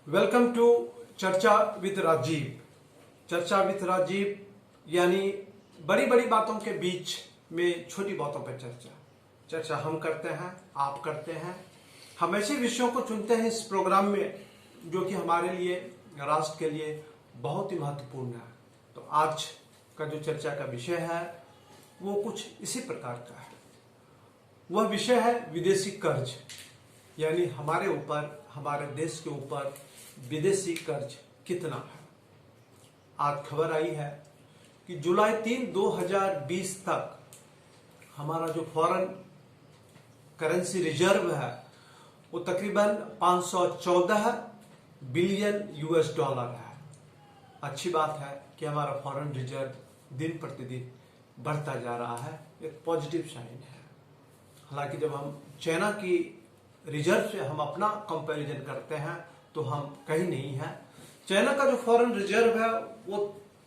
Welcome to चर्चा with Rajiv. चर्चा with Rajiv यानी बड़ी बड़ी बातों के बीच में छोटी बातों पर चर्चा हम करते हैं, आप करते हैं। हम ऐसे विषयों को चुनते हैं इस प्रोग्राम में जो कि हमारे लिए, राष्ट्र के लिए बहुत ही महत्वपूर्ण है। तो आज का जो चर्चा का विषय है वो कुछ इसी प्रकार का है। वह विषय है विदेशी कर्ज, यानी हमारे ऊपर, हमारे देश के ऊपर विदेशी कर्ज कितना है। आज खबर आई है कि जुलाई 3, 2020 तक हमारा जो फॉरेन करेंसी रिजर्व है वो तकरीबन 514 बिलियन यूएस डॉलर है। अच्छी बात है कि हमारा फॉरेन रिजर्व दिन प्रतिदिन बढ़ता जा रहा है, एक पॉजिटिव साइन है। हालांकि जब हम चाइना की रिजर्व से हम अपना कंपैरिजन करते हैं तो हम कहीं नहीं है। चाइना का जो फॉरेन रिजर्व है वो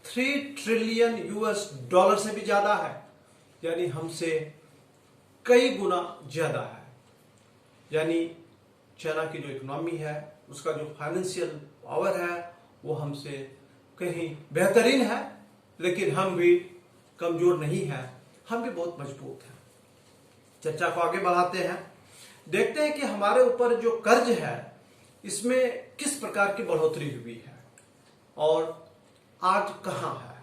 3 ट्रिलियन यूएस डॉलर से भी ज्यादा है, यानी हमसे कई गुना ज्यादा है। यानी चाइना की जो इकोनॉमी है, उसका जो फाइनेंशियल पावर है वो हमसे कहीं बेहतरीन है, लेकिन हम भी कमजोर नहीं है, हम भी बहुत मजबूत हैं। चर्चा को आगे बढ़ाते हैं, देखते हैं कि हमारे ऊपर जो कर्ज है इसमें किस प्रकार की बढ़ोतरी हुई है और आज कहां है।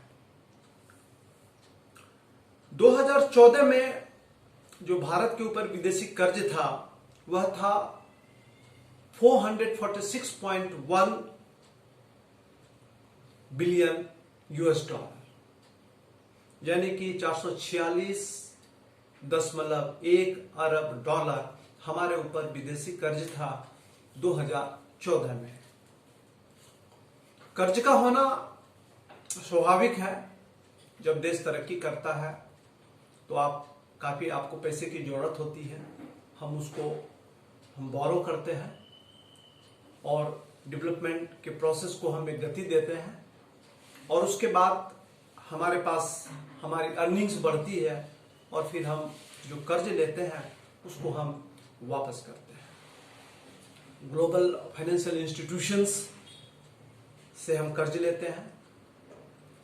2014 में जो भारत के ऊपर विदेशी कर्ज था वह था 446.1 बिलियन यूएस डॉलर, यानी कि 446.1 अरब डॉलर हमारे ऊपर विदेशी कर्ज था 2014 में। कर्ज का होना स्वाभाविक है। जब देश तरक्की करता है तो आपको पैसे की जरूरत होती है, हम बोरो करते हैं और डेवलपमेंट के प्रोसेस को हम एक गति देते हैं और उसके बाद हमारे पास हमारी अर्निंग्स बढ़ती है और फिर हम जो कर्ज लेते हैं उसको हम वापस करते हैं। ग्लोबल फाइनेंशियल इंस्टीट्यूशंस से हम कर्ज लेते हैं,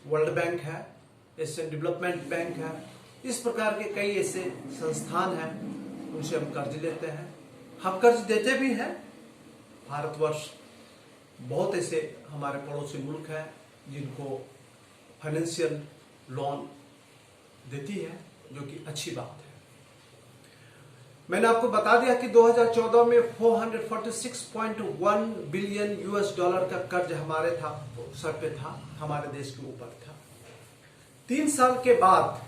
वर्ल्ड बैंक है, एशियन डेवलपमेंट बैंक है, इस प्रकार के कई ऐसे संस्थान हैं, उनसे हम कर्ज लेते हैं। हम कर्ज देते भी हैं। भारतवर्ष बहुत ऐसे हमारे पड़ोसी मुल्क हैं जिनको फाइनेंशियल लोन देती है, जो कि अच्छी बात है। मैंने आपको बता दिया कि 2014 में 446.1 बिलियन यूएस डॉलर का कर्ज हमारे सर पे था, हमारे देश के ऊपर था। 3 साल के बाद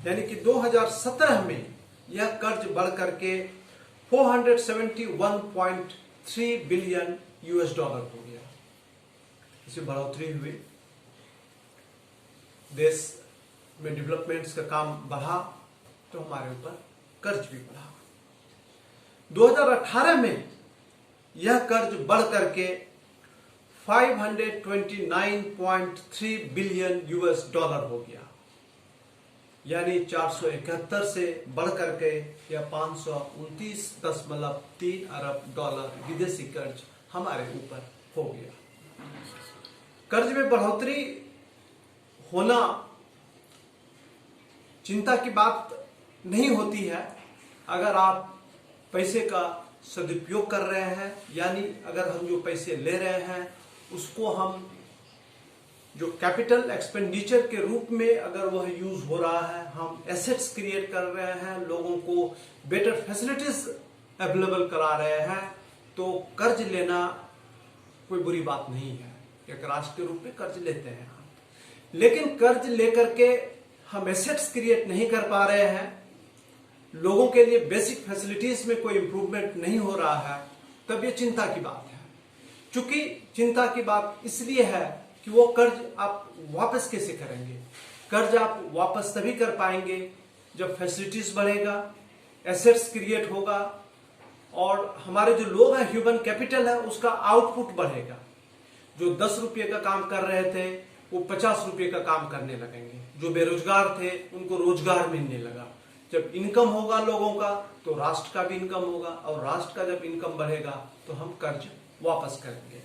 यानी कि 2017 में यह कर्ज बढ़ करके 471.3 बिलियन यूएस डॉलर हो गया। इसमें बढ़ोतरी हुई, देश में डेवलपमेंट्स का काम बढ़ा तो हमारे ऊपर कर्ज भी बढ़ा। 2018 में यह कर्ज बढ़ करके 529.3 बिलियन यूएस डॉलर हो गया, यानी 471 से बढ़ करके यह 529.3 अरब डॉलर विदेशी कर्ज हमारे ऊपर हो गया। कर्ज में बढ़ोतरी होना चिंता की बात नहीं होती है अगर आप पैसे का सदुपयोग कर रहे हैं, यानी अगर हम जो पैसे ले रहे हैं उसको हम जो कैपिटल एक्सपेंडिचर के रूप में अगर वह यूज हो रहा है, हम एसेट्स क्रिएट कर रहे हैं, लोगों को बेटर फैसिलिटीज अवेलेबल करा रहे हैं, तो कर्ज लेना कोई बुरी बात नहीं है। एक राष्ट्र के रूप में कर्ज लेते हैं हम, लेकिन कर्ज लेकर के हम एसेट्स क्रिएट नहीं कर पा रहे हैं, लोगों के लिए बेसिक फैसिलिटीज में कोई इंप्रूवमेंट नहीं हो रहा है, तब ये चिंता की बात है। चूंकि चिंता की बात इसलिए है कि वो कर्ज आप वापस कैसे करेंगे। कर्ज आप वापस तभी कर पाएंगे जब फैसिलिटीज बढ़ेगा, एसेट्स क्रिएट होगा और हमारे जो लोग हैं, ह्यूमन कैपिटल है, उसका आउटपुट बढ़ेगा। जो 10 रुपये का काम कर रहे थे वो 50 रुपये का काम करने लगेंगे। जो बेरोजगार थे उनको रोजगार मिलने लगा। जब इनकम होगा लोगों का तो राष्ट्र का भी इनकम होगा, और राष्ट्र का जब इनकम बढ़ेगा तो हम कर्ज वापस करेंगे।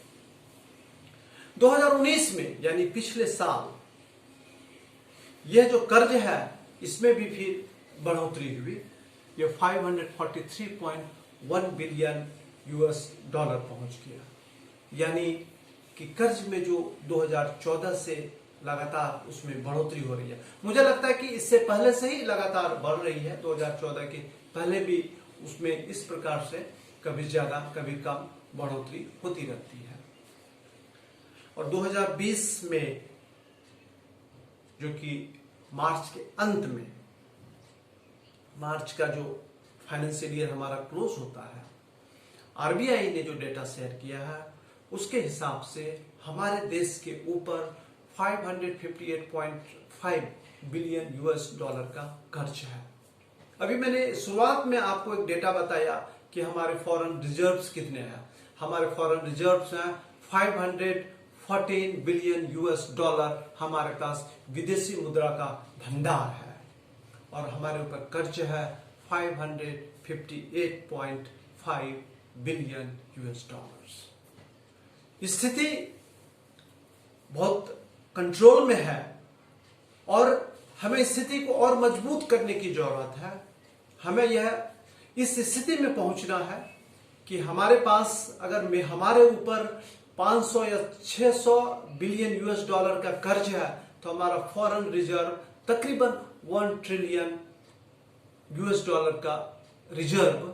2019 में यानी पिछले साल यह जो कर्ज है इसमें भी फिर बढ़ोतरी हुई। ये 543.1 बिलियन यूएस डॉलर पहुंच गया। यानी कि कर्ज में जो 2014 से लगातार उसमें बढ़ोतरी हो रही है। मुझे लगता है कि इससे पहले से ही लगातार बढ़ रही है। 2014 के पहले भी उसमें इस प्रकार से कभी ज्यादा कभी कम बढ़ोतरी होती रहती है। और 2020 में जो कि मार्च के अंत में, मार्च का जो फाइनेंशियल ईयर हमारा क्लोज होता है, आरबीआई ने जो डेटा शेयर किया है उसके हिसाब से हमारे देश के ऊपर 558.5 बिलियन यूएस डॉलर का कर्ज है। अभी मैंने शुरुआत में आपको एक डेटा बताया कि हमारे फॉरेन रिजर्व्स कितने हैं। हमारे फॉरेन रिजर्व्स हैं 514 बिलियन यूएस डॉलर। हमारे पास विदेशी मुद्रा का भंडार है और हमारे ऊपर कर्ज है 558.5 बिलियन यूएस डॉलर्स। स्थिति बहुत कंट्रोल में है और हमें स्थिति को और मजबूत करने की जरूरत है। हमें यह इस स्थिति में पहुंचना है कि हमारे पास अगर हमारे ऊपर 500 या 600 बिलियन यूएस डॉलर का कर्ज है तो हमारा फॉरेन रिजर्व तकरीबन 1 ट्रिलियन यूएस डॉलर का रिजर्व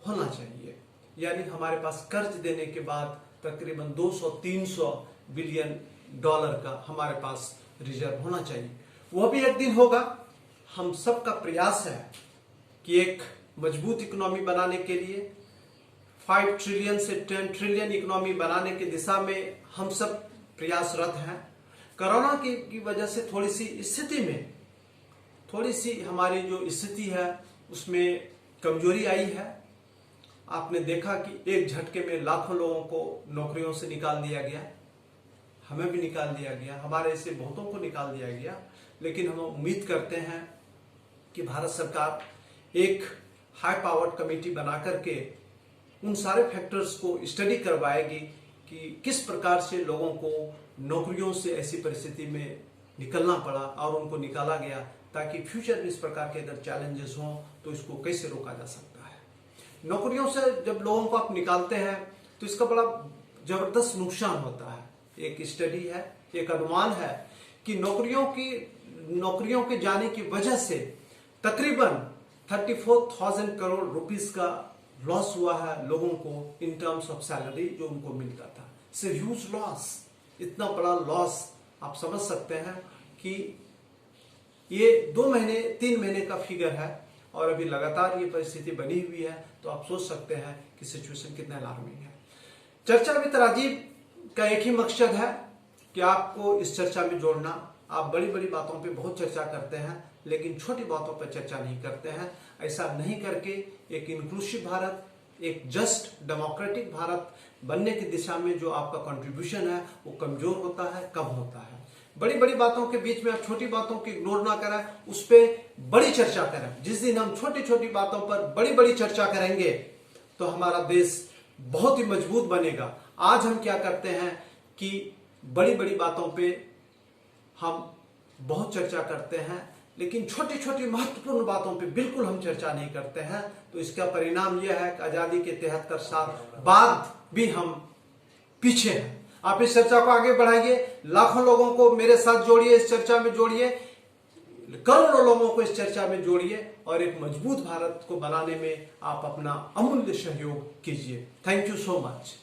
होना चाहिए। यानी हमारे पास कर्ज देने के बाद तकरीबन 200-300 बिलियन डॉलर का हमारे पास रिजर्व होना चाहिए। वह भी एक दिन होगा। हम सबका प्रयास है कि एक मजबूत इकोनॉमी बनाने के लिए 5 ट्रिलियन से 10 ट्रिलियन इकोनॉमी बनाने की दिशा में हम सब प्रयासरत हैं। कोरोना की वजह से थोड़ी सी हमारी जो स्थिति है उसमें कमजोरी आई है। आपने देखा कि एक झटके में लाखों लोगों को नौकरियों से निकाल दिया गया, हमें भी निकाल दिया गया, हमारे से बहुतों को निकाल दिया गया। लेकिन हम उम्मीद करते हैं कि भारत सरकार एक हाई पावर्ड कमेटी बना करके उन सारे फैक्टर्स को स्टडी करवाएगी कि किस प्रकार से लोगों को नौकरियों से ऐसी परिस्थिति में निकलना पड़ा और उनको निकाला गया, ताकि फ्यूचर में इस प्रकार के अगर चैलेंजेस हों तो इसको कैसे रोका जा सकता है। नौकरियों से जब लोगों को आप निकालते हैं तो इसका बड़ा जबरदस्त नुकसान होता है। एक स्टडी है, एक अनुमान है कि नौकरियों के जाने की वजह से तकरीबन 34,000 करोड़ रुपीस का लॉस हुआ है लोगों को इन टर्म्स ऑफ सैलरी जो उनको मिलता था। It's huge loss. इतना बड़ा लॉस आप समझ सकते हैं कि ये 2 महीने 3 महीने का फिगर है और अभी लगातार ये परिस्थिति बनी हुई है। तो आप सोच सकते हैं कि सिचुएशन कितना अलार्मिंग है। चर्चा विद राजीव का एक ही मकसद है कि आपको इस चर्चा में जोड़ना। आप बड़ी बड़ी बातों पे बहुत चर्चा करते हैं लेकिन छोटी बातों पर चर्चा नहीं करते हैं। ऐसा नहीं करके एक इंक्लूसिव भारत, एक जस्ट डेमोक्रेटिक भारत बनने की दिशा में जो आपका कंट्रीब्यूशन है वो कमजोर होता है, कम होता है। बड़ी बड़ी बातों के बीच में आप छोटी बातों की इग्नोर ना करें, उस पर बड़ी चर्चा करें। जिस दिन हम छोटी छोटी बातों पर बड़ी बड़ी चर्चा करेंगे तो हमारा देश बहुत ही मजबूत बनेगा। आज हम क्या करते हैं कि बड़ी बड़ी बातों पे हम बहुत चर्चा करते हैं लेकिन छोटी छोटी महत्वपूर्ण बातों पे बिल्कुल हम चर्चा नहीं करते हैं। तो इसका परिणाम यह है कि आजादी के 73 साल बाद भी हम पीछे हैं। आप इस चर्चा को आगे बढ़ाइए, लाखों लोगों को मेरे साथ जोड़िए, इस चर्चा में जोड़िए, करोड़ों लोगों को इस चर्चा में जोड़िए और एक मजबूत भारत को बनाने में आप अपना अमूल्य सहयोग कीजिए। Thank you so much.